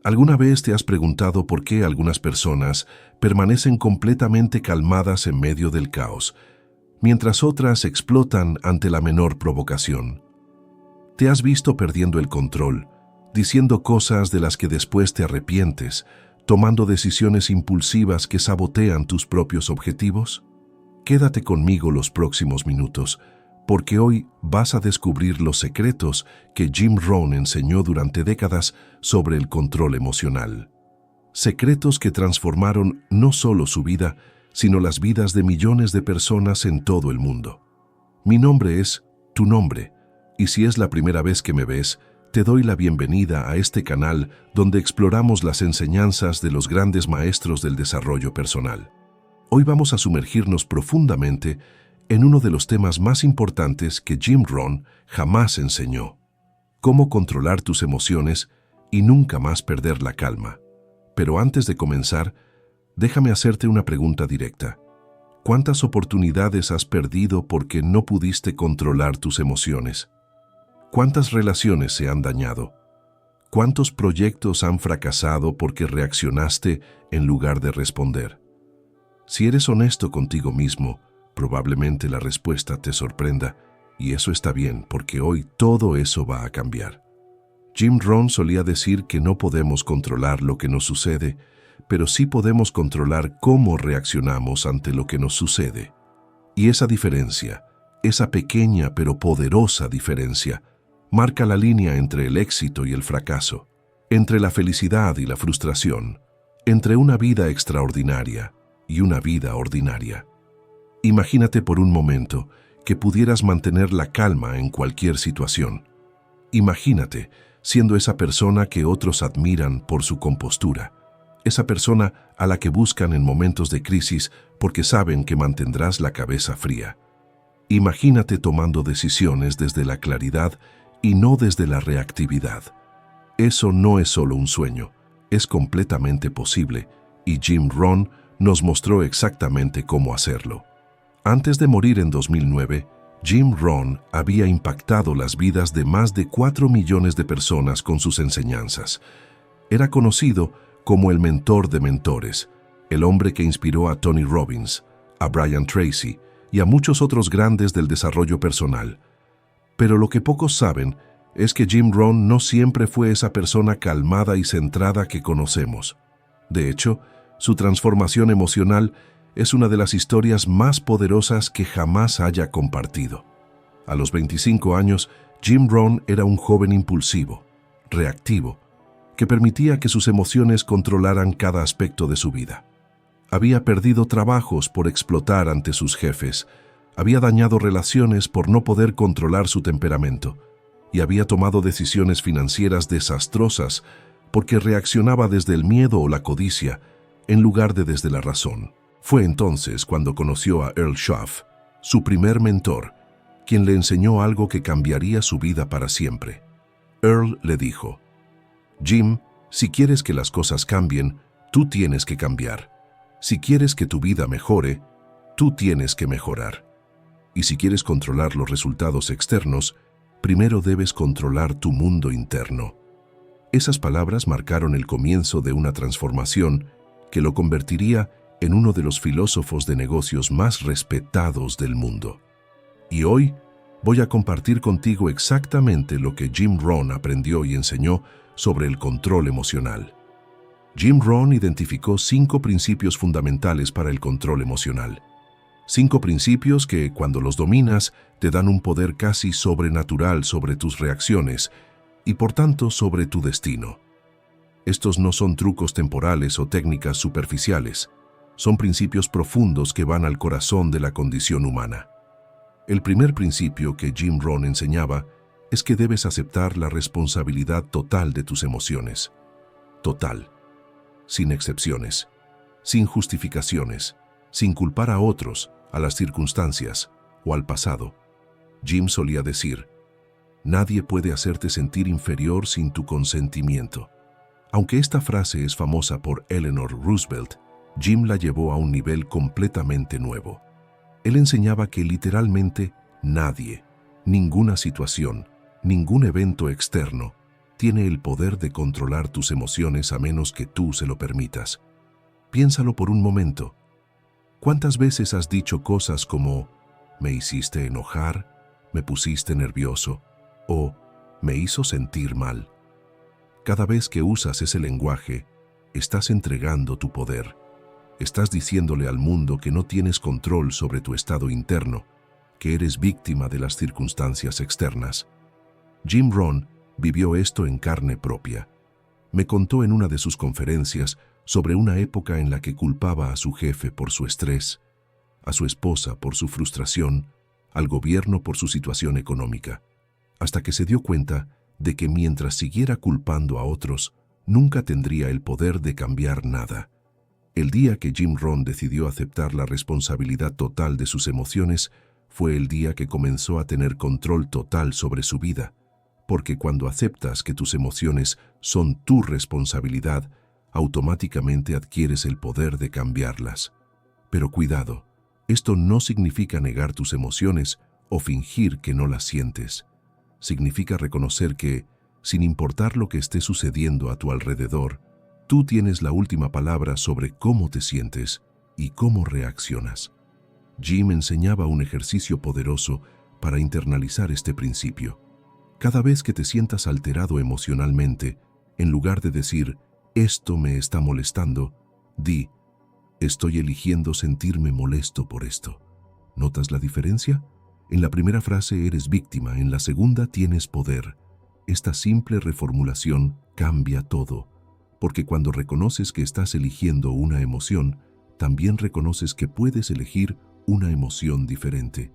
¿Alguna vez te has preguntado por qué algunas personas permanecen completamente calmadas en medio del caos, mientras otras explotan ante la menor provocación? ¿Te has visto perdiendo el control, diciendo cosas de las que después te arrepientes, tomando decisiones impulsivas que sabotean tus propios objetivos? Quédate conmigo los próximos minutos, porque hoy vas a descubrir los secretos que Jim Rohn enseñó durante décadas sobre el control emocional. Secretos que transformaron no solo su vida, sino las vidas de millones de personas en todo el mundo. Mi nombre es Tu Nombre, y si es la primera vez que me ves, te doy la bienvenida a este canal donde exploramos las enseñanzas de los grandes maestros del desarrollo personal. Hoy vamos a sumergirnos profundamente en uno de los temas más importantes que Jim Rohn jamás enseñó: cómo controlar tus emociones y nunca más perder la calma. Pero antes de comenzar, déjame hacerte una pregunta directa. ¿Cuántas oportunidades has perdido porque no pudiste controlar tus emociones? ¿Cuántas relaciones se han dañado? ¿Cuántos proyectos han fracasado porque reaccionaste en lugar de responder? Si eres honesto contigo mismo, probablemente la respuesta te sorprenda, y eso está bien, porque hoy todo eso va a cambiar. Jim Rohn solía decir que no podemos controlar lo que nos sucede, pero sí podemos controlar cómo reaccionamos ante lo que nos sucede. Y esa diferencia, esa pequeña pero poderosa diferencia, marca la línea entre el éxito y el fracaso, entre la felicidad y la frustración, entre una vida extraordinaria y una vida ordinaria. Imagínate por un momento que pudieras mantener la calma en cualquier situación. Imagínate siendo esa persona que otros admiran por su compostura, esa persona a la que buscan en momentos de crisis porque saben que mantendrás la cabeza fría. Imagínate tomando decisiones desde la claridad y no desde la reactividad. Eso no es solo un sueño, es completamente posible, y Jim Rohn nos mostró exactamente cómo hacerlo. Antes de morir en 2009, Jim Rohn había impactado las vidas de más de 4 millones de personas con sus enseñanzas. Era conocido como el mentor de mentores, el hombre que inspiró a Tony Robbins, a Brian Tracy y a muchos otros grandes del desarrollo personal. Pero lo que pocos saben es que Jim Rohn no siempre fue esa persona calmada y centrada que conocemos. De hecho, su transformación emocional es una de las historias más poderosas que jamás haya compartido. A los 25 años, Jim Rohn era un joven impulsivo, reactivo, que permitía que sus emociones controlaran cada aspecto de su vida. Había perdido trabajos por explotar ante sus jefes, había dañado relaciones por no poder controlar su temperamento, y había tomado decisiones financieras desastrosas porque reaccionaba desde el miedo o la codicia, en lugar de desde la razón. Fue entonces cuando conoció a Earl Schaff, su primer mentor, quien le enseñó algo que cambiaría su vida para siempre. Earl le dijo: Jim, si quieres que las cosas cambien, tú tienes que cambiar. Si quieres que tu vida mejore, tú tienes que mejorar. Y si quieres controlar los resultados externos, primero debes controlar tu mundo interno. Esas palabras marcaron el comienzo de una transformación que lo convertiría en uno de los filósofos de negocios más respetados del mundo. Y hoy voy a compartir contigo exactamente lo que Jim Rohn aprendió y enseñó sobre el control emocional. Jim Rohn identificó 5 principios fundamentales para el control emocional. 5 principios que, cuando los dominas, te dan un poder casi sobrenatural sobre tus reacciones y, por tanto, sobre tu destino. Estos no son trucos temporales o técnicas superficiales. Son principios profundos que van al corazón de la condición humana. El primer principio que Jim Rohn enseñaba es que debes aceptar la responsabilidad total de tus emociones. Total. Sin excepciones. Sin justificaciones. Sin culpar a otros, a las circunstancias o al pasado. Jim solía decir: nadie puede hacerte sentir inferior sin tu consentimiento. Aunque esta frase es famosa por Eleanor Roosevelt, Jim la llevó a un nivel completamente nuevo. Él enseñaba que literalmente nadie, ninguna situación, ningún evento externo tiene el poder de controlar tus emociones a menos que tú se lo permitas. Piénsalo por un momento. ¿Cuántas veces has dicho cosas como «me hiciste enojar», «me pusiste nervioso» o «me hizo sentir mal»? Cada vez que usas ese lenguaje, estás entregando tu poder. Estás diciéndole al mundo que no tienes control sobre tu estado interno, que eres víctima de las circunstancias externas. Jim Rohn vivió esto en carne propia. Me contó en una de sus conferencias sobre una época en la que culpaba a su jefe por su estrés, a su esposa por su frustración, al gobierno por su situación económica, hasta que se dio cuenta de que mientras siguiera culpando a otros, nunca tendría el poder de cambiar nada. El día que Jim Rohn decidió aceptar la responsabilidad total de sus emociones fue el día que comenzó a tener control total sobre su vida, porque cuando aceptas que tus emociones son tu responsabilidad, automáticamente adquieres el poder de cambiarlas. Pero cuidado, esto no significa negar tus emociones o fingir que no las sientes. Significa reconocer que, sin importar lo que esté sucediendo a tu alrededor, tú tienes la última palabra sobre cómo te sientes y cómo reaccionas. Jim enseñaba un ejercicio poderoso para internalizar este principio. Cada vez que te sientas alterado emocionalmente, en lugar de decir, «esto me está molestando», di, «estoy eligiendo sentirme molesto por esto». ¿Notas la diferencia? En la primera frase eres víctima, en la segunda tienes poder. Esta simple reformulación cambia todo, porque cuando reconoces que estás eligiendo una emoción, también reconoces que puedes elegir una emoción diferente.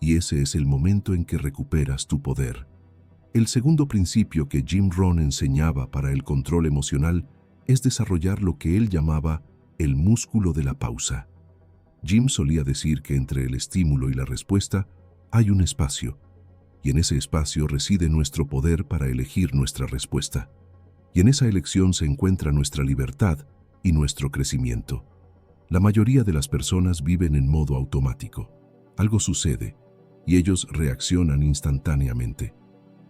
Y ese es el momento en que recuperas tu poder. El segundo principio que Jim Rohn enseñaba para el control emocional es desarrollar lo que él llamaba el músculo de la pausa. Jim solía decir que entre el estímulo y la respuesta hay un espacio, y en ese espacio reside nuestro poder para elegir nuestra respuesta. Y en esa elección se encuentra nuestra libertad y nuestro crecimiento. La mayoría de las personas viven en modo automático. Algo sucede, y ellos reaccionan instantáneamente.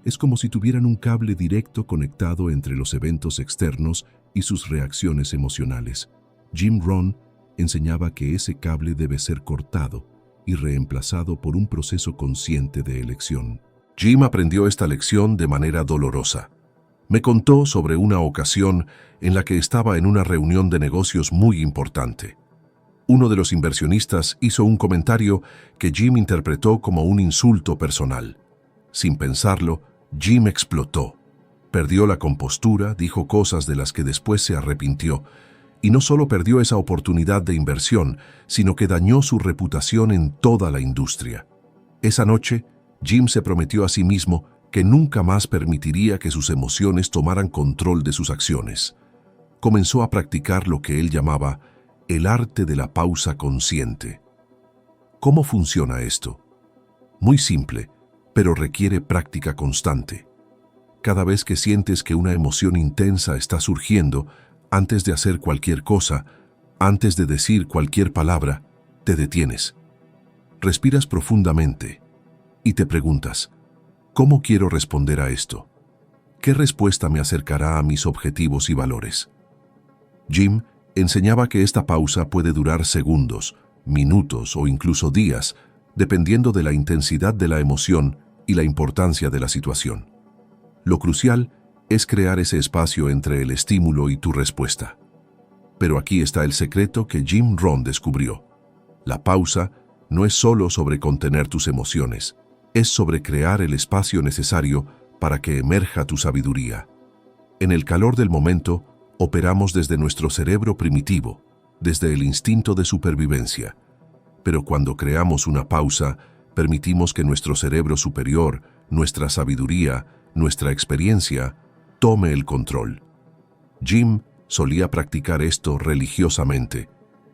Es como si tuvieran un cable directo conectado entre los eventos externos y sus reacciones emocionales. Jim Rohn enseñaba que ese cable debe ser cortado y reemplazado por un proceso consciente de elección. Jim aprendió esta lección de manera dolorosa. Me contó sobre una ocasión en la que estaba en una reunión de negocios muy importante. Uno de los inversionistas hizo un comentario que Jim interpretó como un insulto personal. Sin pensarlo, Jim explotó. Perdió la compostura, dijo cosas de las que después se arrepintió, y no solo perdió esa oportunidad de inversión, sino que dañó su reputación en toda la industria. Esa noche, Jim se prometió a sí mismo que nunca más permitiría que sus emociones tomaran control de sus acciones. Comenzó a practicar lo que él llamaba el arte de la pausa consciente. ¿Cómo funciona esto? Muy simple, pero requiere práctica constante. Cada vez que sientes que una emoción intensa está surgiendo, antes de hacer cualquier cosa, antes de decir cualquier palabra, te detienes. Respiras profundamente y te preguntas, ¿cómo quiero responder a esto? ¿Qué respuesta me acercará a mis objetivos y valores? Jim enseñaba que esta pausa puede durar segundos, minutos o incluso días, dependiendo de la intensidad de la emoción y la importancia de la situación. Lo crucial es crear ese espacio entre el estímulo y tu respuesta. Pero aquí está el secreto que Jim Rohn descubrió. La pausa no es solo sobre contener tus emociones, es sobre crear el espacio necesario para que emerja tu sabiduría. En el calor del momento, operamos desde nuestro cerebro primitivo, desde el instinto de supervivencia. Pero cuando creamos una pausa, permitimos que nuestro cerebro superior, nuestra sabiduría, nuestra experiencia, tome el control. Jim solía practicar esto religiosamente.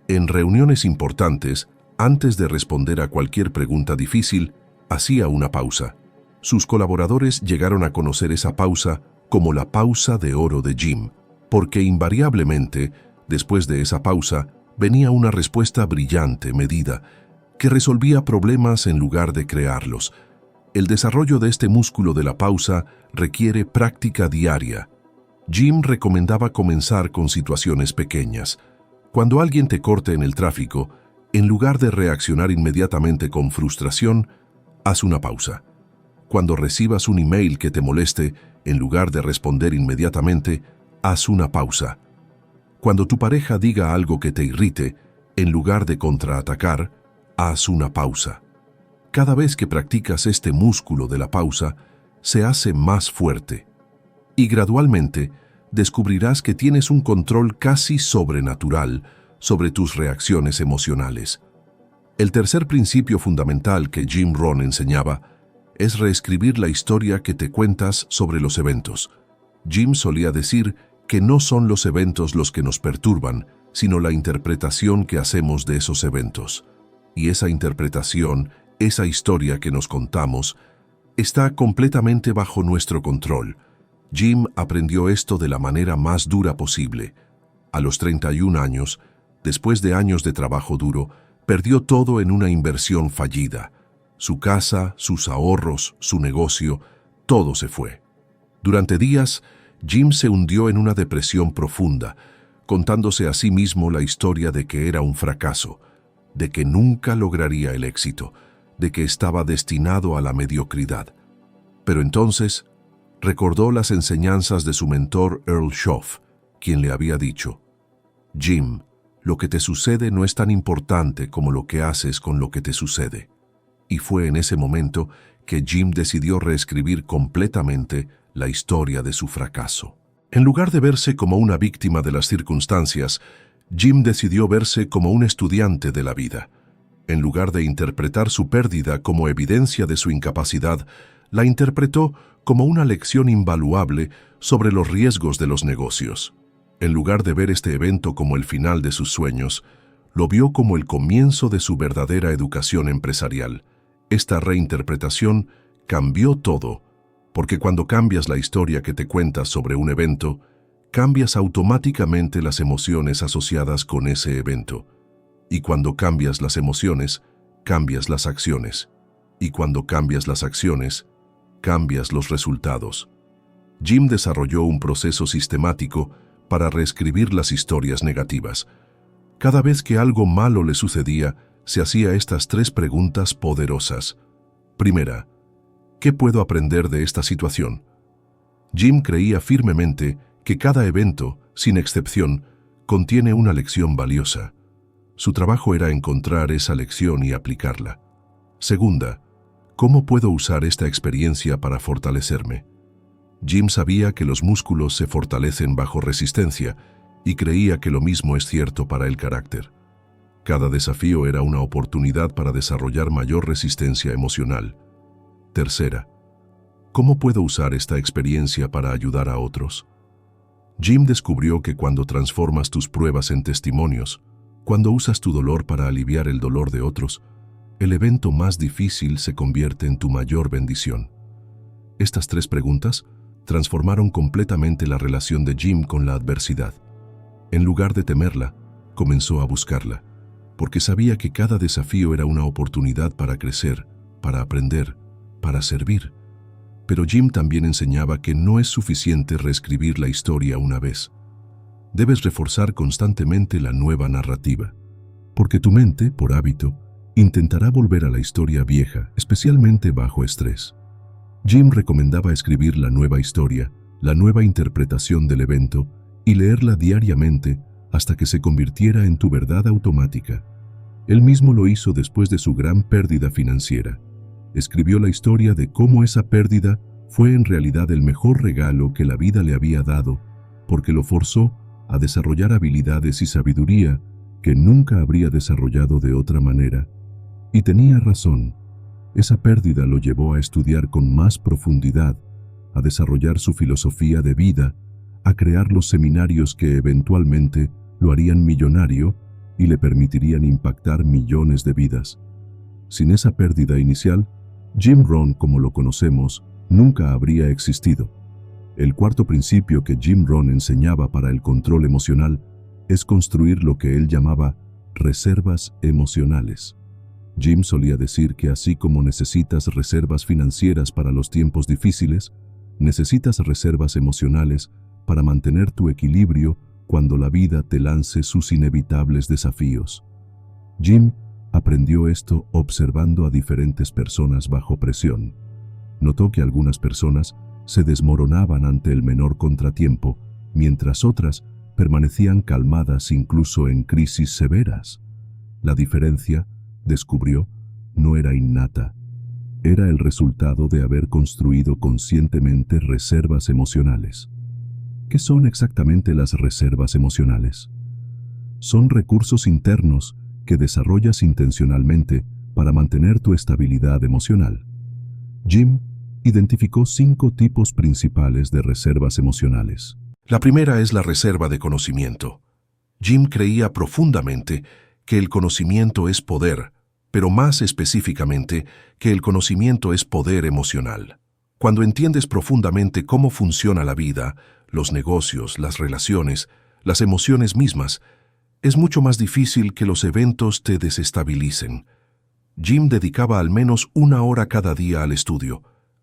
En reuniones importantes, antes de responder a cualquier pregunta difícil, hacía una pausa. Sus colaboradores llegaron a conocer esa pausa como la pausa de oro de Jim, porque invariablemente, después de esa pausa, venía una respuesta brillante, medida, que resolvía problemas en lugar de crearlos. El desarrollo de este músculo de la pausa requiere práctica diaria. Jim recomendaba comenzar con situaciones pequeñas. Cuando alguien te corte en el tráfico, en lugar de reaccionar inmediatamente con frustración, haz una pausa. Cuando recibas un email que te moleste, en lugar de responder inmediatamente, haz una pausa. Cuando tu pareja diga algo que te irrite, en lugar de contraatacar, haz una pausa. Cada vez que practicas este músculo de la pausa, se hace más fuerte. Y gradualmente, descubrirás que tienes un control casi sobrenatural sobre tus reacciones emocionales. El tercer principio fundamental que Jim Rohn enseñaba es reescribir la historia que te cuentas sobre los eventos. Jim solía decir que no son los eventos los que nos perturban, sino la interpretación que hacemos de esos eventos. Y esa interpretación, esa historia que nos contamos, está completamente bajo nuestro control. Jim aprendió esto de la manera más dura posible. A los 31 años, después de años de trabajo duro, perdió todo en una inversión fallida. Su casa, sus ahorros, su negocio, todo se fue. Durante días, Jim se hundió en una depresión profunda, contándose a sí mismo la historia de que era un fracaso, de que nunca lograría el éxito, de que estaba destinado a la mediocridad. Pero entonces, recordó las enseñanzas de su mentor Earl Schoff, quien le había dicho: Jim, lo que te sucede no es tan importante como lo que haces con lo que te sucede. Y fue en ese momento que Jim decidió reescribir completamente la historia de su fracaso. En lugar de verse como una víctima de las circunstancias, Jim decidió verse como un estudiante de la vida. En lugar de interpretar su pérdida como evidencia de su incapacidad, la interpretó como una lección invaluable sobre los riesgos de los negocios. En lugar de ver este evento como el final de sus sueños, lo vio como el comienzo de su verdadera educación empresarial. Esta reinterpretación cambió todo, porque cuando cambias la historia que te cuentas sobre un evento, cambias automáticamente las emociones asociadas con ese evento. Y cuando cambias las emociones, cambias las acciones. Y cuando cambias las acciones, cambias los resultados. Jim desarrolló un proceso sistemático para reescribir las historias negativas. Cada vez que algo malo le sucedía, se hacía estas 3 preguntas poderosas. Primera, ¿qué puedo aprender de esta situación? Jim creía firmemente que cada evento, sin excepción, contiene una lección valiosa. Su trabajo era encontrar esa lección y aplicarla. Segunda, ¿cómo puedo usar esta experiencia para fortalecerme? Jim sabía que los músculos se fortalecen bajo resistencia y creía que lo mismo es cierto para el carácter. Cada desafío era una oportunidad para desarrollar mayor resistencia emocional. Tercera, ¿cómo puedo usar esta experiencia para ayudar a otros? Jim descubrió que cuando transformas tus pruebas en testimonios, cuando usas tu dolor para aliviar el dolor de otros, el evento más difícil se convierte en tu mayor bendición. Estas 3 preguntas transformaron completamente la relación de Jim con la adversidad. En lugar de temerla, comenzó a buscarla, porque sabía que cada desafío era una oportunidad para crecer, para aprender, para servir. Pero Jim también enseñaba que no es suficiente reescribir la historia una vez. Debes reforzar constantemente la nueva narrativa, porque tu mente, por hábito, intentará volver a la historia vieja, especialmente bajo estrés. Jim recomendaba escribir la nueva historia, la nueva interpretación del evento, y leerla diariamente hasta que se convirtiera en tu verdad automática. Él mismo lo hizo después de su gran pérdida financiera. Escribió la historia de cómo esa pérdida fue en realidad el mejor regalo que la vida le había dado, porque lo forzó a desarrollar habilidades y sabiduría que nunca habría desarrollado de otra manera. Y tenía razón. Esa pérdida lo llevó a estudiar con más profundidad, a desarrollar su filosofía de vida, a crear los seminarios que eventualmente lo harían millonario y le permitirían impactar millones de vidas. Sin esa pérdida inicial, Jim Rohn, como lo conocemos, nunca habría existido. El cuarto principio que Jim Rohn enseñaba para el control emocional es construir lo que él llamaba reservas emocionales. Jim solía decir que así como necesitas reservas financieras para los tiempos difíciles, necesitas reservas emocionales para mantener tu equilibrio cuando la vida te lance sus inevitables desafíos. Jim aprendió esto observando a diferentes personas bajo presión. Notó que algunas personas se desmoronaban ante el menor contratiempo, mientras otras permanecían calmadas incluso en crisis severas. La diferencia, descubrió, no era innata. Era el resultado de haber construido conscientemente reservas emocionales. ¿Qué son exactamente las reservas emocionales? Son recursos internos que desarrollas intencionalmente para mantener tu estabilidad emocional. Jim identificó 5 tipos principales de reservas emocionales. La primera es la reserva de conocimiento. Jim creía profundamente que el conocimiento es poder, pero más específicamente que el conocimiento es poder emocional. Cuando entiendes profundamente cómo funciona la vida, los negocios, las relaciones, las emociones mismas, es mucho más difícil que los eventos te desestabilicen. Jim dedicaba al menos 1 hora cada día al estudio.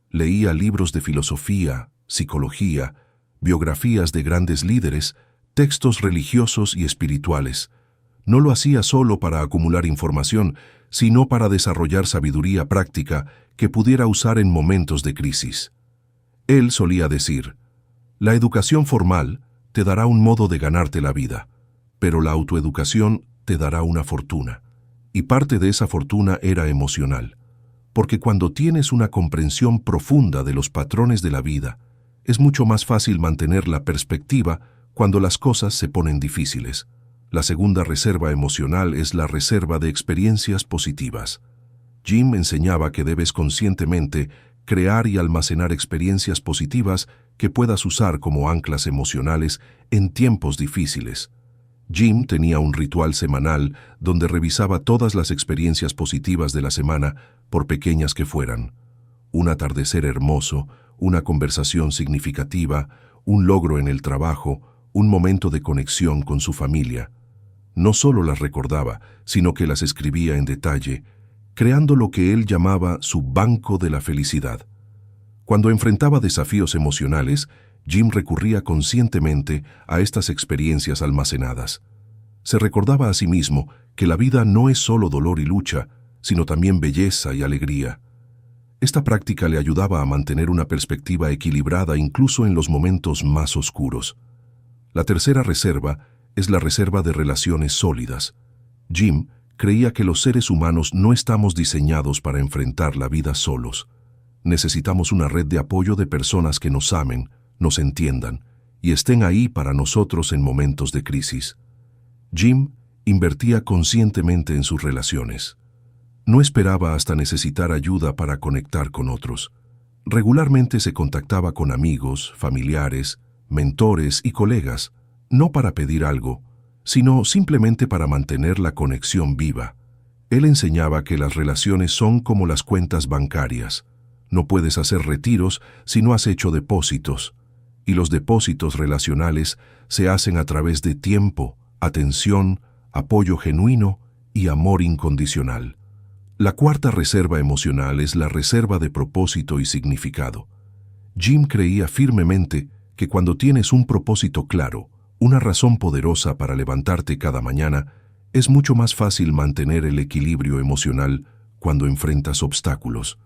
Leía libros de filosofía, psicología, biografías de grandes líderes, textos religiosos y espirituales. No lo hacía solo para acumular información, sino para desarrollar sabiduría práctica que pudiera usar en momentos de crisis. Él solía decir: la educación formal te dará un modo de ganarte la vida, pero la autoeducación te dará una fortuna. Y parte de esa fortuna era emocional, porque cuando tienes una comprensión profunda de los patrones de la vida, es mucho más fácil mantener la perspectiva cuando las cosas se ponen difíciles. La segunda reserva emocional es la reserva de experiencias positivas. Jim enseñaba que debes conscientemente crear y almacenar experiencias positivas que puedas usar como anclas emocionales en tiempos difíciles. Jim tenía un ritual semanal donde revisaba todas las experiencias positivas de la semana, por pequeñas que fueran. Un atardecer hermoso, una conversación significativa, un logro en el trabajo, un momento de conexión con su familia. No solo las recordaba, sino que las escribía en detalle, creando lo que él llamaba su banco de la felicidad. Cuando enfrentaba desafíos emocionales, Jim recurría conscientemente a estas experiencias almacenadas. Se recordaba a sí mismo que la vida no es solo dolor y lucha, sino también belleza y alegría. Esta práctica le ayudaba a mantener una perspectiva equilibrada incluso en los momentos más oscuros. La tercera reserva es la reserva de relaciones sólidas. Jim creía que los seres humanos no estamos diseñados para enfrentar la vida solos. Necesitamos una red de apoyo de personas que nos amen, nos entiendan y estén ahí para nosotros en momentos de crisis. Jim invertía conscientemente en sus relaciones. No esperaba hasta necesitar ayuda para conectar con otros. Regularmente se contactaba con amigos, familiares, mentores y colegas, no para pedir algo, sino simplemente para mantener la conexión viva. Él enseñaba que las relaciones son como las cuentas bancarias. No puedes hacer retiros si no has hecho depósitos, y los depósitos relacionales se hacen a través de tiempo, atención, apoyo genuino y amor incondicional. La cuarta reserva emocional es la reserva de propósito y significado. Jim creía firmemente que cuando tienes un propósito claro, una razón poderosa para levantarte cada mañana, es mucho más fácil mantener el equilibrio emocional cuando enfrentas obstáculos.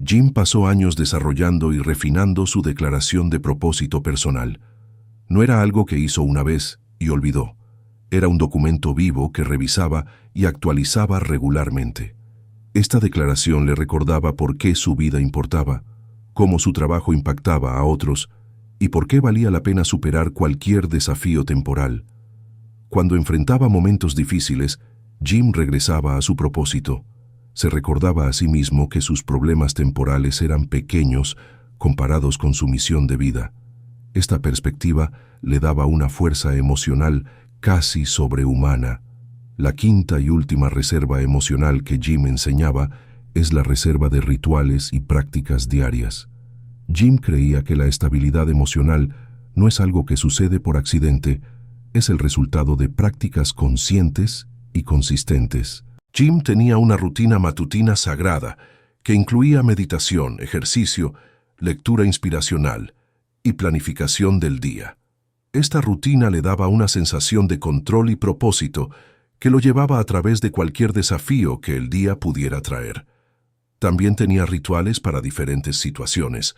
Jim pasó años desarrollando y refinando su declaración de propósito personal. No era algo que hizo una vez y olvidó. Era un documento vivo que revisaba y actualizaba regularmente. Esta declaración le recordaba por qué su vida importaba, cómo su trabajo impactaba a otros y por qué valía la pena superar cualquier desafío temporal. Cuando enfrentaba momentos difíciles, Jim regresaba a su propósito. Se recordaba a sí mismo que sus problemas temporales eran pequeños comparados con su misión de vida. Esta perspectiva le daba una fuerza emocional casi sobrehumana. La quinta y última reserva emocional que Jim enseñaba es la reserva de rituales y prácticas diarias. Jim creía que la estabilidad emocional no es algo que sucede por accidente, es el resultado de prácticas conscientes y consistentes. Jim tenía una rutina matutina sagrada que incluía meditación, ejercicio, lectura inspiracional y planificación del día. Esta rutina le daba una sensación de control y propósito que lo llevaba a través de cualquier desafío que el día pudiera traer. También tenía rituales para diferentes situaciones.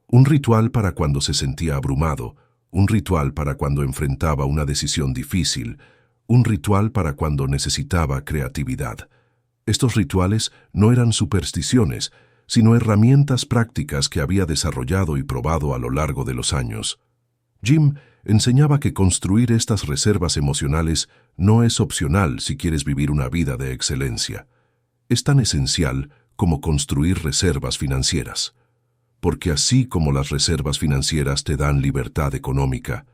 Un ritual para cuando se sentía abrumado, un ritual para cuando enfrentaba una decisión difícil, un ritual para cuando necesitaba creatividad. Estos rituales no eran supersticiones, sino herramientas prácticas que había desarrollado y probado a lo largo de los años. Jim enseñaba que construir estas reservas emocionales no es opcional si quieres vivir una vida de excelencia. Es tan esencial como construir reservas financieras. Porque así como las reservas financieras te dan libertad económica,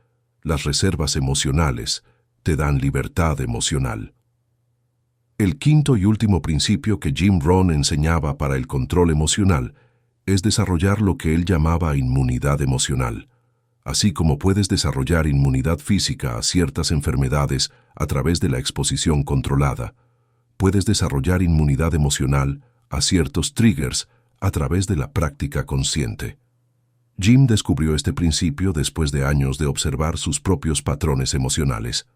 las reservas emocionales te dan libertad emocional. El quinto y último principio que Jim Rohn enseñaba para el control emocional es desarrollar lo que él llamaba inmunidad emocional. Así como puedes desarrollar inmunidad física a ciertas enfermedades a través de la exposición controlada, puedes desarrollar inmunidad emocional a ciertos triggers a través de la práctica consciente. Jim descubrió este principio después de años de observar sus propios patrones emocionales.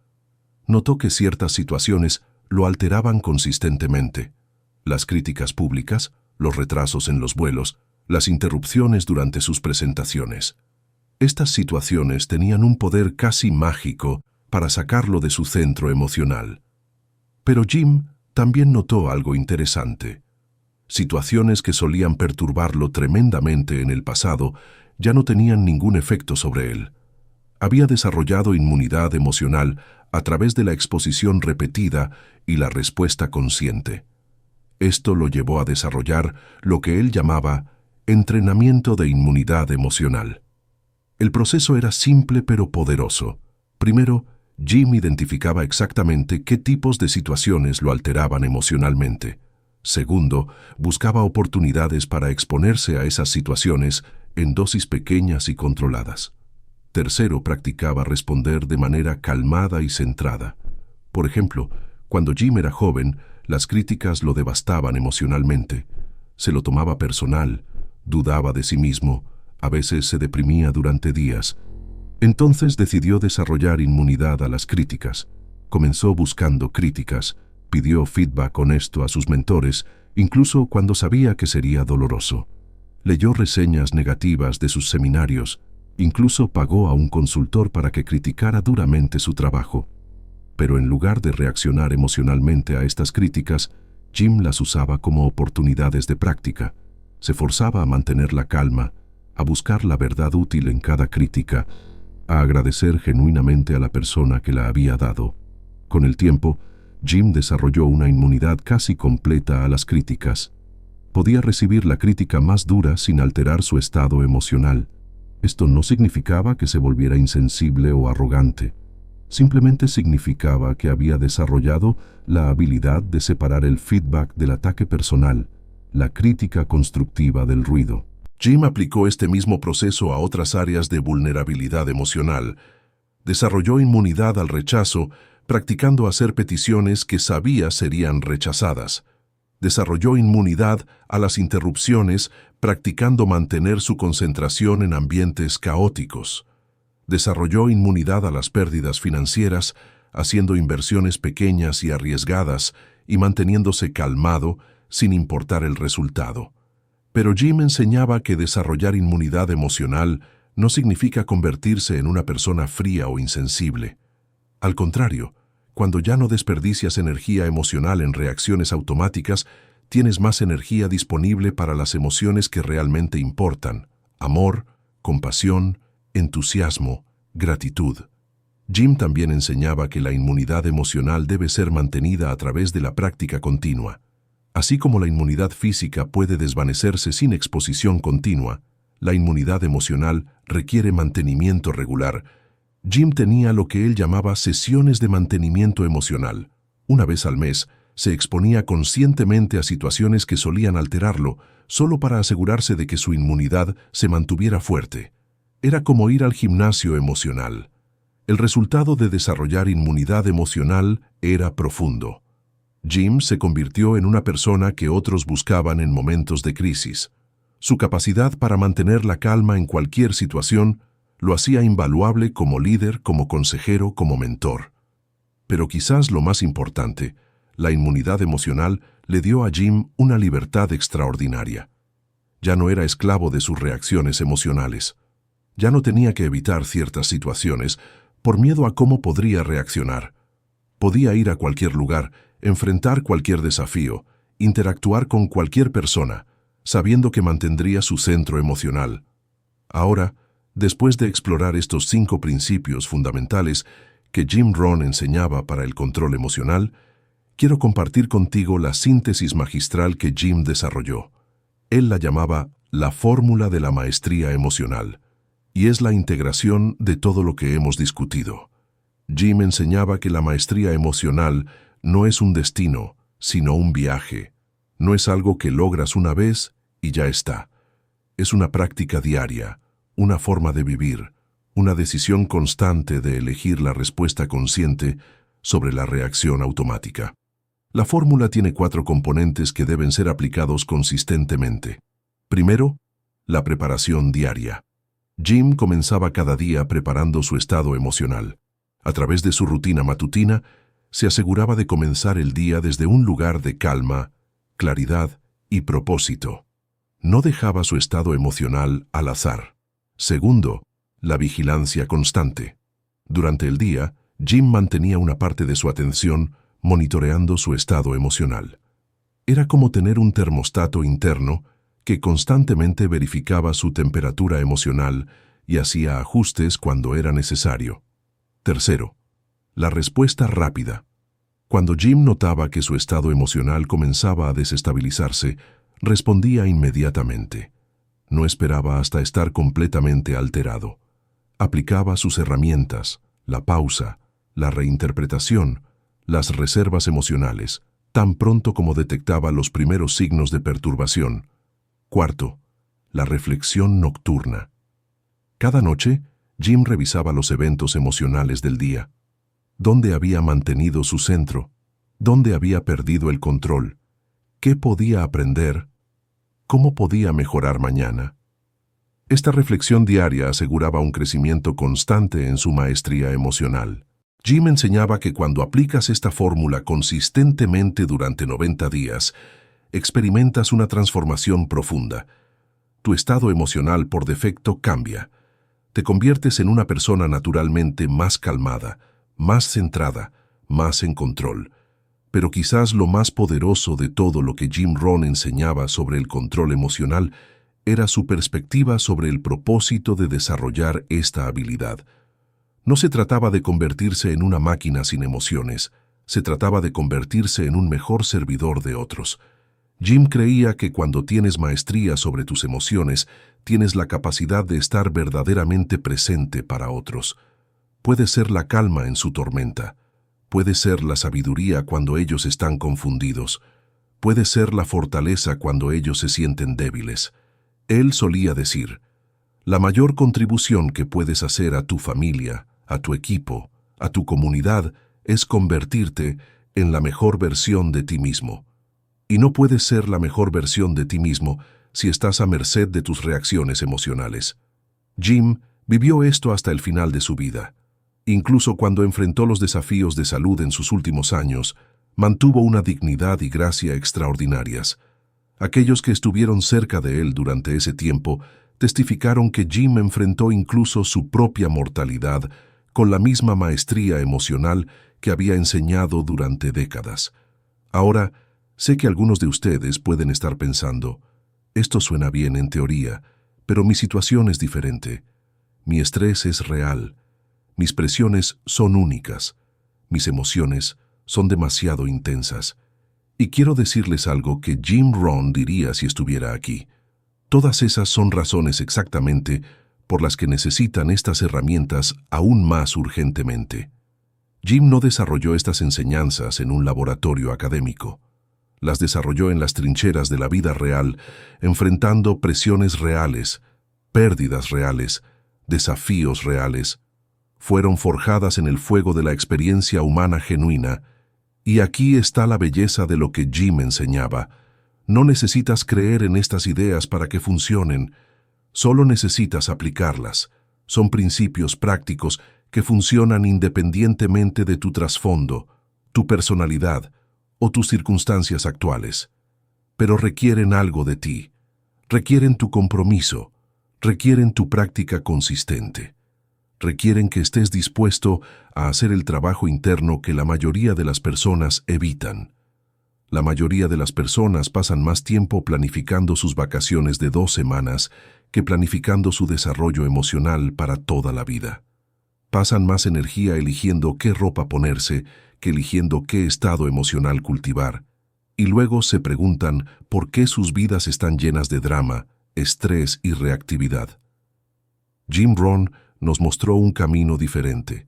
Notó que ciertas situaciones lo alteraban consistentemente. Las críticas públicas, los retrasos en los vuelos, las interrupciones durante sus presentaciones. Estas situaciones tenían un poder casi mágico para sacarlo de su centro emocional. Pero Jim también notó algo interesante. Situaciones que solían perturbarlo tremendamente en el pasado ya no tenían ningún efecto sobre él. Había desarrollado inmunidad emocional a través de la exposición repetida y la respuesta consciente. Esto lo llevó a desarrollar lo que él llamaba entrenamiento de inmunidad emocional. El proceso era simple pero poderoso. Primero, Jim identificaba exactamente qué tipos de situaciones lo alteraban emocionalmente. Segundo, buscaba oportunidades para exponerse a esas situaciones en dosis pequeñas y controladas. Tercero, practicaba responder de manera calmada y centrada. Por ejemplo, cuando Jim era joven, las críticas lo devastaban emocionalmente. Se lo tomaba personal, dudaba de sí mismo, a veces se deprimía durante días. Entonces decidió desarrollar inmunidad a las críticas. Comenzó buscando críticas, pidió feedback honesto a sus mentores, incluso cuando sabía que sería doloroso. Leyó reseñas negativas de sus seminarios, incluso pagó a un consultor para que criticara duramente su trabajo. Pero en lugar de reaccionar emocionalmente a estas críticas, Jim las usaba como oportunidades de práctica. Se forzaba a mantener la calma, a buscar la verdad útil en cada crítica, a agradecer genuinamente a la persona que la había dado. Con el tiempo, Jim desarrolló una inmunidad casi completa a las críticas. Podía recibir la crítica más dura sin alterar su estado emocional. Esto no significaba que se volviera insensible o arrogante. Simplemente significaba que había desarrollado la habilidad de separar el feedback del ataque personal, la crítica constructiva del ruido. Jim aplicó este mismo proceso a otras áreas de vulnerabilidad emocional. Desarrolló inmunidad al rechazo, practicando hacer peticiones que sabía serían rechazadas. Desarrolló inmunidad a las interrupciones, practicando mantener su concentración en ambientes caóticos. Desarrolló inmunidad a las pérdidas financieras, haciendo inversiones pequeñas y arriesgadas y manteniéndose calmado sin importar el resultado. Pero Jim enseñaba que desarrollar inmunidad emocional no significa convertirse en una persona fría o insensible. Al contrario, cuando ya no desperdicias energía emocional en reacciones automáticas, tienes más energía disponible para las emociones que realmente importan: amor, compasión, entusiasmo, gratitud. Jim también enseñaba que la inmunidad emocional debe ser mantenida a través de la práctica continua. Así como la inmunidad física puede desvanecerse sin exposición continua, la inmunidad emocional requiere mantenimiento regular. Jim tenía lo que él llamaba sesiones de mantenimiento emocional. Una vez al mes, se exponía conscientemente a situaciones que solían alterarlo, solo para asegurarse de que su inmunidad se mantuviera fuerte. Era como ir al gimnasio emocional. El resultado de desarrollar inmunidad emocional era profundo. Jim se convirtió en una persona que otros buscaban en momentos de crisis. Su capacidad para mantener la calma en cualquier situación lo hacía invaluable como líder, como consejero, como mentor. Pero quizás lo más importante, la inmunidad emocional le dio a Jim una libertad extraordinaria. Ya no era esclavo de sus reacciones emocionales. Ya no tenía que evitar ciertas situaciones por miedo a cómo podría reaccionar. Podía ir a cualquier lugar, enfrentar cualquier desafío, interactuar con cualquier persona, sabiendo que mantendría su centro emocional. Ahora, después de explorar estos 5 principios fundamentales que Jim Rohn enseñaba para el control emocional, quiero compartir contigo la síntesis magistral que Jim desarrolló. Él la llamaba la fórmula de la maestría emocional, y es la integración de todo lo que hemos discutido. Jim enseñaba que la maestría emocional no es un destino, sino un viaje. No es algo que logras una vez y ya está. Es una práctica diaria, una forma de vivir, una decisión constante de elegir la respuesta consciente sobre la reacción automática. La fórmula tiene 4 componentes que deben ser aplicados consistentemente. Primero, la preparación diaria. Jim comenzaba cada día preparando su estado emocional. A través de su rutina matutina, se aseguraba de comenzar el día desde un lugar de calma, claridad y propósito. No dejaba su estado emocional al azar. Segundo, la vigilancia constante. Durante el día, Jim mantenía una parte de su atención monitoreando su estado emocional. Era como tener un termostato interno que constantemente verificaba su temperatura emocional y hacía ajustes cuando era necesario. Tercero, la respuesta rápida. Cuando Jim notaba que su estado emocional comenzaba a desestabilizarse, respondía inmediatamente. No esperaba hasta estar completamente alterado. Aplicaba sus herramientas, la pausa, la reinterpretación, las reservas emocionales, tan pronto como detectaba los primeros signos de perturbación. Cuarto, la reflexión nocturna. Cada noche, Jim revisaba los eventos emocionales del día. ¿Dónde había mantenido su centro? ¿Dónde había perdido el control? ¿Qué podía aprender? ¿Cómo podía mejorar mañana? Esta reflexión diaria aseguraba un crecimiento constante en su maestría emocional. Jim enseñaba que cuando aplicas esta fórmula consistentemente durante 90 días, experimentas una transformación profunda. Tu estado emocional por defecto cambia. Te conviertes en una persona naturalmente más calmada, más centrada, más en control. Pero quizás lo más poderoso de todo lo que Jim Rohn enseñaba sobre el control emocional era su perspectiva sobre el propósito de desarrollar esta habilidad. No se trataba de convertirse en una máquina sin emociones, se trataba de convertirse en un mejor servidor de otros. Jim creía que cuando tienes maestría sobre tus emociones, tienes la capacidad de estar verdaderamente presente para otros. Puede ser la calma en su tormenta, puede ser la sabiduría cuando ellos están confundidos, puede ser la fortaleza cuando ellos se sienten débiles. Él solía decir, la mayor contribución que puedes hacer a tu familia, a tu equipo, a tu comunidad, es convertirte en la mejor versión de ti mismo. Y no puedes ser la mejor versión de ti mismo si estás a merced de tus reacciones emocionales. Jim vivió esto hasta el final de su vida. Incluso cuando enfrentó los desafíos de salud en sus últimos años, mantuvo una dignidad y gracia extraordinarias. Aquellos que estuvieron cerca de él durante ese tiempo testificaron que Jim enfrentó incluso su propia mortalidad con la misma maestría emocional que había enseñado durante décadas. Ahora, sé que algunos de ustedes pueden estar pensando, esto suena bien en teoría, pero mi situación es diferente. Mi estrés es real. Mis presiones son únicas. Mis emociones son demasiado intensas. Y quiero decirles algo que Jim Rohn diría si estuviera aquí. Todas esas son razones exactamente por las que necesitan estas herramientas aún más urgentemente. Jim no desarrolló estas enseñanzas en un laboratorio académico. Las desarrolló en las trincheras de la vida real, enfrentando presiones reales, pérdidas reales, desafíos reales. Fueron forjadas en el fuego de la experiencia humana genuina Y aquí está la belleza de lo que Jim enseñaba. No necesitas creer en estas ideas para que funcionen, solo necesitas aplicarlas. Son principios prácticos que funcionan independientemente de tu trasfondo, tu personalidad o tus circunstancias actuales. Pero requieren algo de ti, requieren tu compromiso, requieren tu práctica consistente. Requieren que estés dispuesto a hacer el trabajo interno que la mayoría de las personas evitan. La mayoría de las personas pasan más tiempo planificando sus vacaciones de 2 semanas que planificando su desarrollo emocional para toda la vida. Pasan más energía eligiendo qué ropa ponerse que eligiendo qué estado emocional cultivar. Y luego se preguntan por qué sus vidas están llenas de drama, estrés y reactividad. Jim Rohn nos mostró un camino diferente.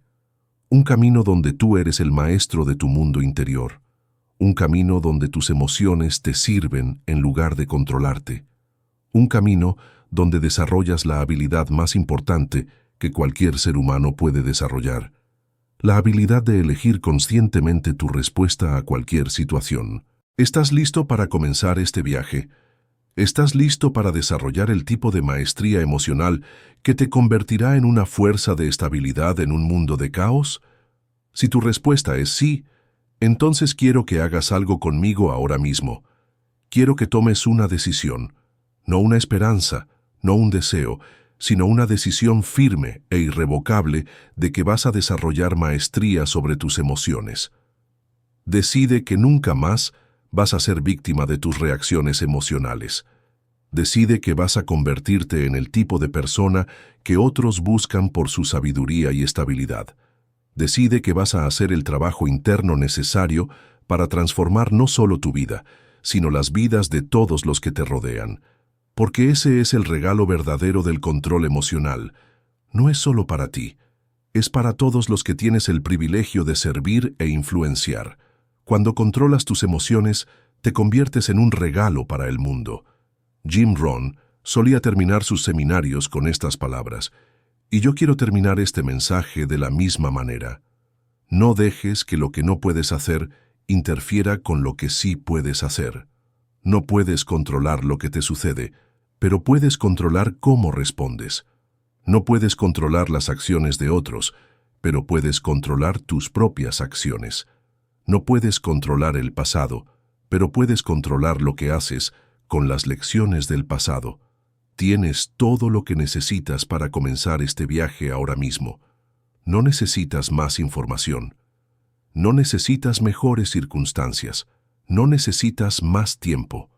Un camino donde tú eres el maestro de tu mundo interior. Un camino donde tus emociones te sirven en lugar de controlarte. Un camino donde desarrollas la habilidad más importante que cualquier ser humano puede desarrollar. La habilidad de elegir conscientemente tu respuesta a cualquier situación. ¿Estás listo para comenzar este viaje? ¿Estás listo para desarrollar el tipo de maestría emocional que te convertirá en una fuerza de estabilidad en un mundo de caos? Si tu respuesta es sí, entonces quiero que hagas algo conmigo ahora mismo. Quiero que tomes una decisión, no una esperanza, no un deseo, sino una decisión firme e irrevocable de que vas a desarrollar maestría sobre tus emociones. Decide que nunca más vas a ser víctima de tus reacciones emocionales. Decide que vas a convertirte en el tipo de persona que otros buscan por su sabiduría y estabilidad. Decide que vas a hacer el trabajo interno necesario para transformar no solo tu vida, sino las vidas de todos los que te rodean. Porque ese es el regalo verdadero del control emocional. No es solo para ti, es para todos los que tienes el privilegio de servir e influenciar. Cuando controlas tus emociones, te conviertes en un regalo para el mundo. Jim Rohn solía terminar sus seminarios con estas palabras, y yo quiero terminar este mensaje de la misma manera. No dejes que lo que no puedes hacer interfiera con lo que sí puedes hacer. No puedes controlar lo que te sucede, pero puedes controlar cómo respondes. No puedes controlar las acciones de otros, pero puedes controlar tus propias acciones. No puedes controlar el pasado, pero puedes controlar lo que haces con las lecciones del pasado. Tienes todo lo que necesitas para comenzar este viaje ahora mismo. No necesitas más información. No necesitas mejores circunstancias. No necesitas más tiempo.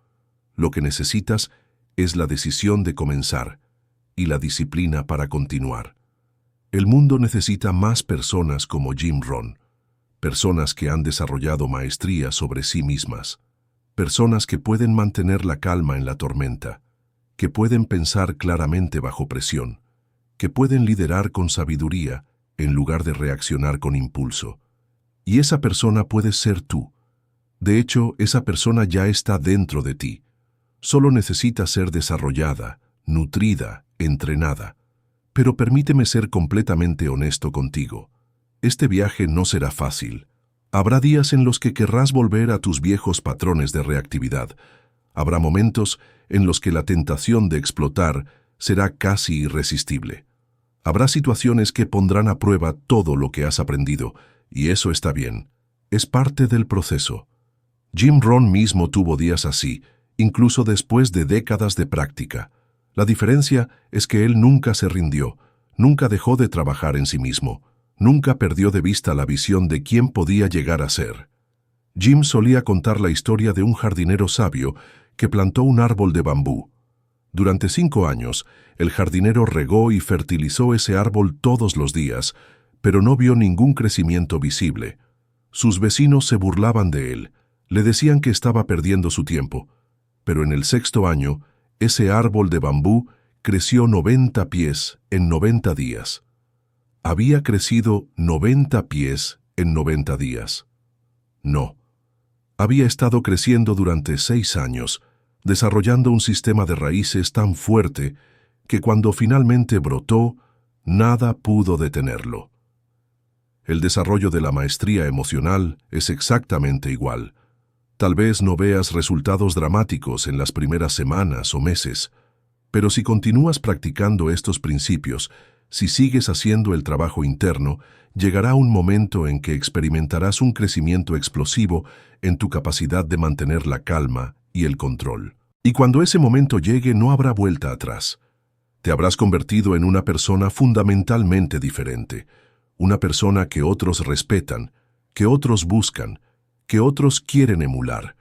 Lo que necesitas es la decisión de comenzar y la disciplina para continuar. El mundo necesita más personas como Jim Rohn. Personas que han desarrollado maestría sobre sí mismas, personas que pueden mantener la calma en la tormenta, que pueden pensar claramente bajo presión, que pueden liderar con sabiduría en lugar de reaccionar con impulso. Y esa persona puedes ser tú. De hecho, esa persona ya está dentro de ti. Solo necesita ser desarrollada, nutrida, entrenada. Pero permíteme ser completamente honesto contigo. Este viaje no será fácil. Habrá días en los que querrás volver a tus viejos patrones de reactividad. Habrá momentos en los que la tentación de explotar será casi irresistible. Habrá situaciones que pondrán a prueba todo lo que has aprendido, y eso está bien. Es parte del proceso. Jim Rohn mismo tuvo días así, incluso después de décadas de práctica. La diferencia es que él nunca se rindió, nunca dejó de trabajar en sí mismo. Nunca perdió de vista la visión de quién podía llegar a ser. Jim solía contar la historia de un jardinero sabio que plantó un árbol de bambú. Durante 5 años, el jardinero regó y fertilizó ese árbol todos los días, pero no vio ningún crecimiento visible. Sus vecinos se burlaban de él, le decían que estaba perdiendo su tiempo. Pero en el 6.º año, ese árbol de bambú creció 90 pies en 90 días. Había crecido 90 pies en 90 días. No. Había estado creciendo durante 6 años, desarrollando un sistema de raíces tan fuerte que cuando finalmente brotó, nada pudo detenerlo. El desarrollo de la maestría emocional es exactamente igual. Tal vez no veas resultados dramáticos en las primeras semanas o meses, pero si continúas practicando estos principios, si sigues haciendo el trabajo interno, llegará un momento en que experimentarás un crecimiento explosivo en tu capacidad de mantener la calma y el control. Y cuando ese momento llegue, no habrá vuelta atrás. Te habrás convertido en una persona fundamentalmente diferente, una persona que otros respetan, que otros buscan, que otros quieren emular.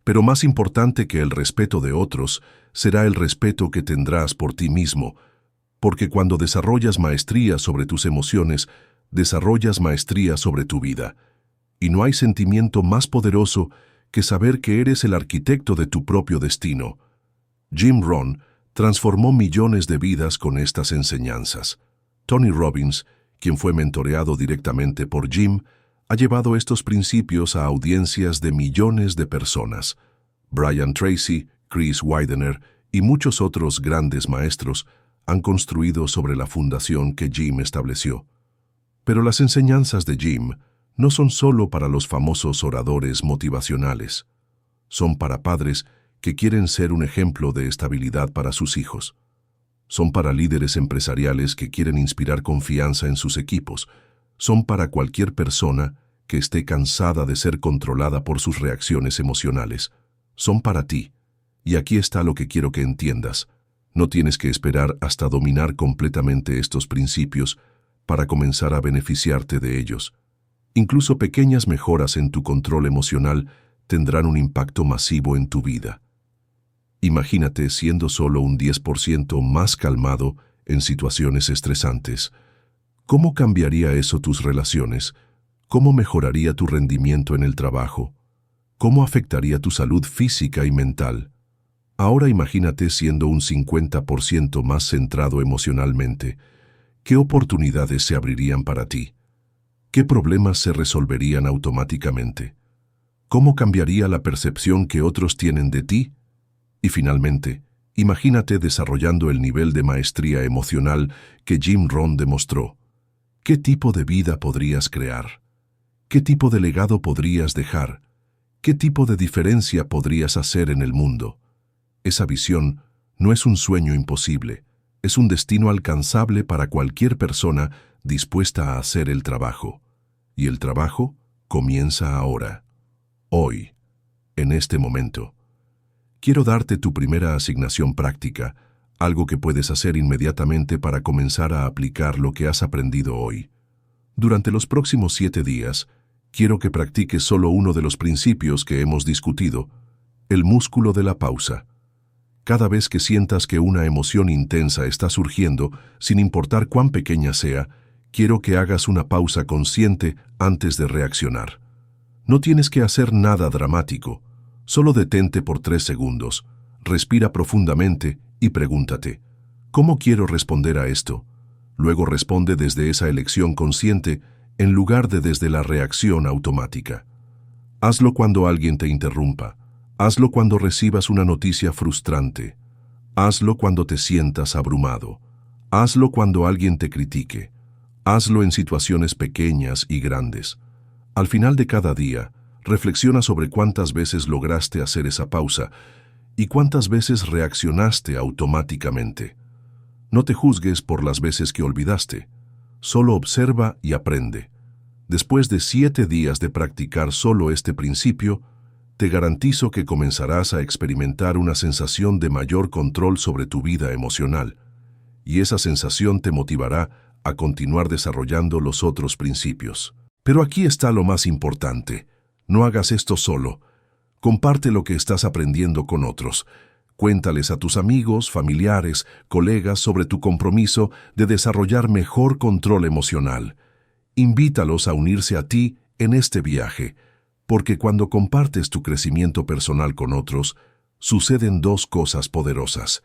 Pero más importante que el respeto de otros será el respeto que tendrás por ti mismo, porque cuando desarrollas maestría sobre tus emociones, desarrollas maestría sobre tu vida. Y no hay sentimiento más poderoso que saber que eres el arquitecto de tu propio destino. Jim Rohn transformó millones de vidas con estas enseñanzas. Tony Robbins, quien fue mentoreado directamente por Jim, ha llevado estos principios a audiencias de millones de personas. Brian Tracy, Chris Widener y muchos otros grandes maestros han construido sobre la fundación que Jim estableció. Pero las enseñanzas de Jim no son solo para los famosos oradores motivacionales. Son para padres que quieren ser un ejemplo de estabilidad para sus hijos. Son para líderes empresariales que quieren inspirar confianza en sus equipos. Son para cualquier persona que esté cansada de ser controlada por sus reacciones emocionales. Son para ti. Y aquí está lo que quiero que entiendas. No tienes que esperar hasta dominar completamente estos principios para comenzar a beneficiarte de ellos. Incluso pequeñas mejoras en tu control emocional tendrán un impacto masivo en tu vida. Imagínate siendo solo un 10% más calmado en situaciones estresantes. ¿Cómo cambiaría eso tus relaciones? ¿Cómo mejoraría tu rendimiento en el trabajo? ¿Cómo afectaría tu salud física y mental? Ahora imagínate siendo un 50% más centrado emocionalmente. ¿Qué oportunidades se abrirían para ti? ¿Qué problemas se resolverían automáticamente? ¿Cómo cambiaría la percepción que otros tienen de ti? Y finalmente, imagínate desarrollando el nivel de maestría emocional que Jim Rohn demostró. ¿Qué tipo de vida podrías crear? ¿Qué tipo de legado podrías dejar? ¿Qué tipo de diferencia podrías hacer en el mundo? Esa visión no es un sueño imposible, es un destino alcanzable para cualquier persona dispuesta a hacer el trabajo. Y el trabajo comienza ahora, hoy, en este momento. Quiero darte tu primera asignación práctica, algo que puedes hacer inmediatamente para comenzar a aplicar lo que has aprendido hoy. Durante los próximos 7 días, quiero que practiques solo uno de los principios que hemos discutido, el músculo de la pausa. Cada vez que sientas que una emoción intensa está surgiendo, sin importar cuán pequeña sea, quiero que hagas una pausa consciente antes de reaccionar. No tienes que hacer nada dramático. Solo detente por 3 segundos, respira profundamente y pregúntate, ¿cómo quiero responder a esto? Luego responde desde esa elección consciente en lugar de desde la reacción automática. Hazlo cuando alguien te interrumpa. Hazlo cuando recibas una noticia frustrante. Hazlo cuando te sientas abrumado. Hazlo cuando alguien te critique. Hazlo en situaciones pequeñas y grandes. Al final de cada día, reflexiona sobre cuántas veces lograste hacer esa pausa y cuántas veces reaccionaste automáticamente. No te juzgues por las veces que olvidaste. Solo observa y aprende. Después de 7 días de practicar solo este principio, te garantizo que comenzarás a experimentar una sensación de mayor control sobre tu vida emocional, y esa sensación te motivará a continuar desarrollando los otros principios. Pero aquí está lo más importante. No hagas esto solo. Comparte lo que estás aprendiendo con otros. Cuéntales a tus amigos, familiares, colegas sobre tu compromiso de desarrollar mejor control emocional. Invítalos a unirse a ti en este viaje, porque cuando compartes tu crecimiento personal con otros, suceden 2 cosas poderosas.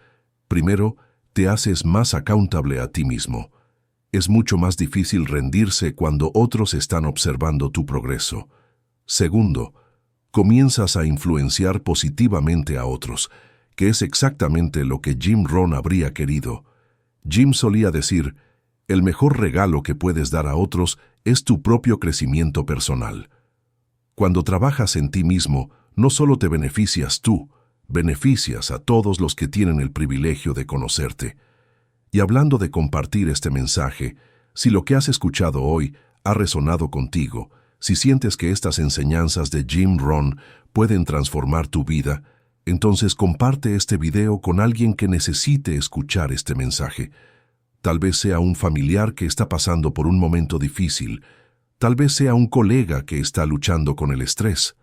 Primero, te haces más accountable a ti mismo. Es mucho más difícil rendirse cuando otros están observando tu progreso. Segundo, comienzas a influenciar positivamente a otros, que es exactamente lo que Jim Rohn habría querido. Jim solía decir, El mejor regalo que puedes dar a otros es tu propio crecimiento personal. Cuando trabajas en ti mismo, no solo te beneficias tú, beneficias a todos los que tienen el privilegio de conocerte. Y hablando de compartir este mensaje, si lo que has escuchado hoy ha resonado contigo, si sientes que estas enseñanzas de Jim Rohn pueden transformar tu vida, entonces comparte este video con alguien que necesite escuchar este mensaje. Tal vez sea un familiar que está pasando por un momento difícil, tal vez sea un colega que está luchando con el estrés,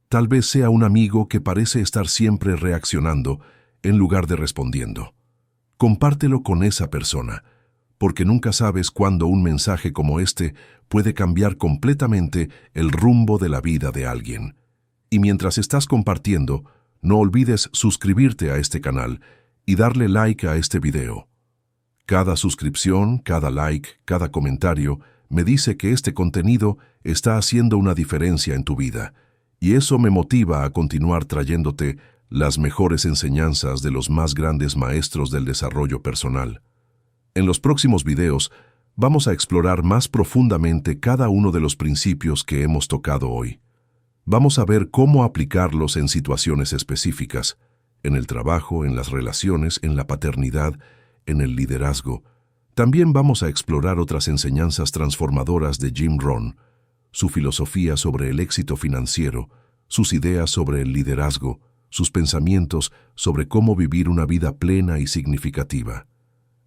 tal vez sea un amigo que parece estar siempre reaccionando en lugar de respondiendo. Compártelo con esa persona, porque nunca sabes cuándo un mensaje como este puede cambiar completamente el rumbo de la vida de alguien. Y mientras estás compartiendo, no olvides suscribirte a este canal y darle like a este video. Cada suscripción, cada like, cada comentario me dice que este contenido está haciendo una diferencia en tu vida, y eso me motiva a continuar trayéndote las mejores enseñanzas de los más grandes maestros del desarrollo personal. En los próximos videos vamos a explorar más profundamente cada uno de los principios que hemos tocado hoy. Vamos a ver cómo aplicarlos en situaciones específicas, en el trabajo, en las relaciones, en la paternidad, en el liderazgo. También vamos a explorar otras enseñanzas transformadoras de Jim Rohn, su filosofía sobre el éxito financiero, sus ideas sobre el liderazgo, sus pensamientos sobre cómo vivir una vida plena y significativa.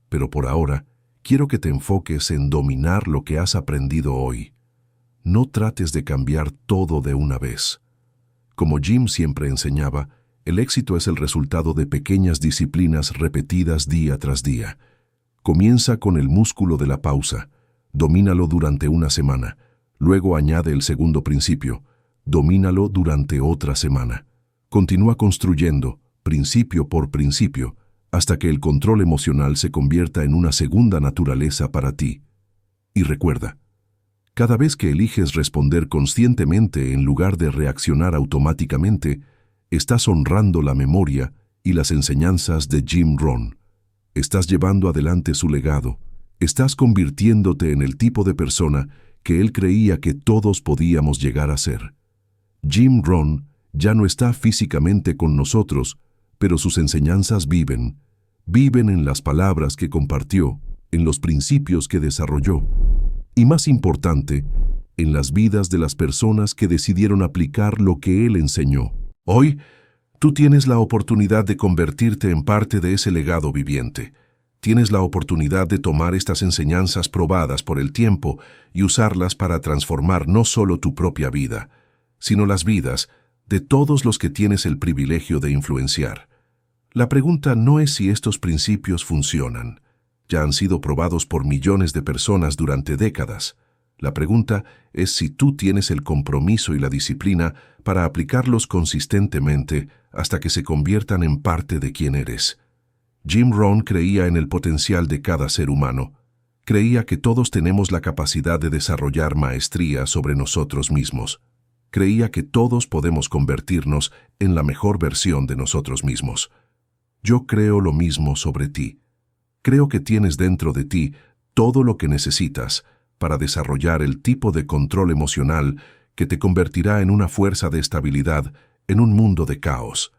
Pero por ahora, quiero que te enfoques en dominar lo que has aprendido hoy. No trates de cambiar todo de una vez. Como Jim siempre enseñaba, el éxito es el resultado de pequeñas disciplinas repetidas día tras día. Comienza con el músculo de la pausa. Domínalo durante una semana. Luego añade el segundo principio. Domínalo durante otra semana. Continúa construyendo, principio por principio, hasta que el control emocional se convierta en una segunda naturaleza para ti. Y recuerda, cada vez que eliges responder conscientemente en lugar de reaccionar automáticamente, estás honrando la memoria y las enseñanzas de Jim Rohn. Estás llevando adelante su legado. Estás convirtiéndote en el tipo de persona que él creía que todos podíamos llegar a ser. Jim Rohn ya no está físicamente con nosotros, pero sus enseñanzas viven en las palabras que compartió, en los principios que desarrolló, y más importante, en las vidas de las personas que decidieron aplicar lo que él enseñó. Hoy, tú tienes la oportunidad de convertirte en parte de ese legado viviente. Tienes la oportunidad de tomar estas enseñanzas probadas por el tiempo y usarlas para transformar no solo tu propia vida, sino las vidas de todos los que tienes el privilegio de influenciar. La pregunta no es si estos principios funcionan. Ya han sido probados por millones de personas durante décadas. La pregunta es si tú tienes el compromiso y la disciplina para aplicarlos consistentemente hasta que se conviertan en parte de quién eres. Jim Rohn creía en el potencial de cada ser humano. Creía que todos tenemos la capacidad de desarrollar maestría sobre nosotros mismos. Creía que todos podemos convertirnos en la mejor versión de nosotros mismos. Yo creo lo mismo sobre ti. Creo que tienes dentro de ti todo lo que necesitas para desarrollar el tipo de control emocional que te convertirá en una fuerza de estabilidad en un mundo de caos.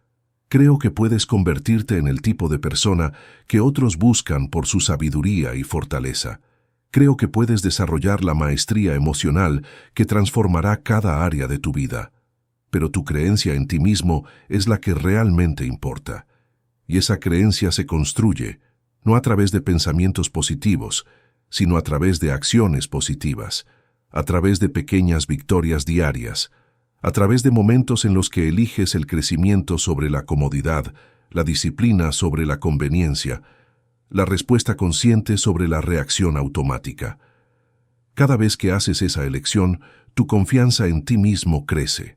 Creo que puedes convertirte en el tipo de persona que otros buscan por su sabiduría y fortaleza. Creo que puedes desarrollar la maestría emocional que transformará cada área de tu vida. Pero tu creencia en ti mismo es la que realmente importa. Y esa creencia se construye, no a través de pensamientos positivos, sino a través de acciones positivas, a través de pequeñas victorias diarias, a través de momentos en los que eliges el crecimiento sobre la comodidad, la disciplina sobre la conveniencia, la respuesta consciente sobre la reacción automática. Cada vez que haces esa elección, tu confianza en ti mismo crece.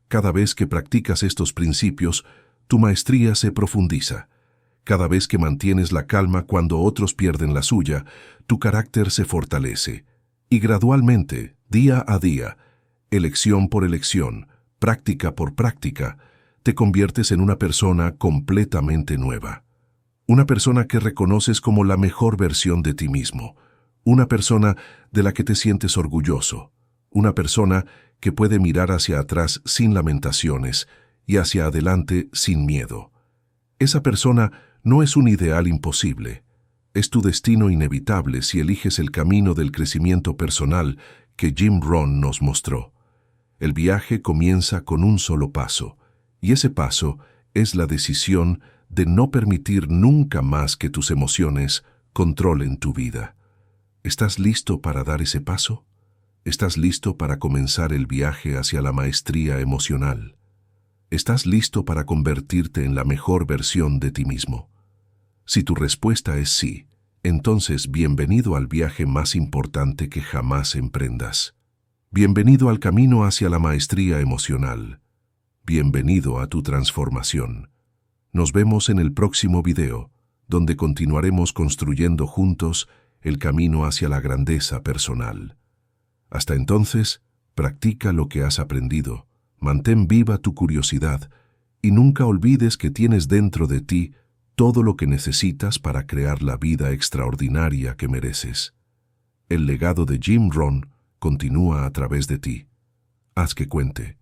Cada vez que practicas estos principios, tu maestría se profundiza. Cada vez que mantienes la calma cuando otros pierden la suya, tu carácter se fortalece. Y gradualmente, día a día, elección por elección, práctica por práctica, te conviertes en una persona completamente nueva. Una persona que reconoces como la mejor versión de ti mismo. Una persona de la que te sientes orgulloso. Una persona que puede mirar hacia atrás sin lamentaciones y hacia adelante sin miedo. Esa persona no es un ideal imposible. Es tu destino inevitable si eliges el camino del crecimiento personal que Jim Rohn nos mostró. El viaje comienza con un solo paso, y ese paso es la decisión de no permitir nunca más que tus emociones controlen tu vida. ¿Estás listo para dar ese paso? ¿Estás listo para comenzar el viaje hacia la maestría emocional? ¿Estás listo para convertirte en la mejor versión de ti mismo? Si tu respuesta es sí, entonces bienvenido al viaje más importante que jamás emprendas. Bienvenido al camino hacia la maestría emocional. Bienvenido a tu transformación. Nos vemos en el próximo video, donde continuaremos construyendo juntos el camino hacia la grandeza personal. Hasta entonces, practica lo que has aprendido, mantén viva tu curiosidad y nunca olvides que tienes dentro de ti todo lo que necesitas para crear la vida extraordinaria que mereces. El legado de Jim Rohn continúa a través de ti. Haz que cuente.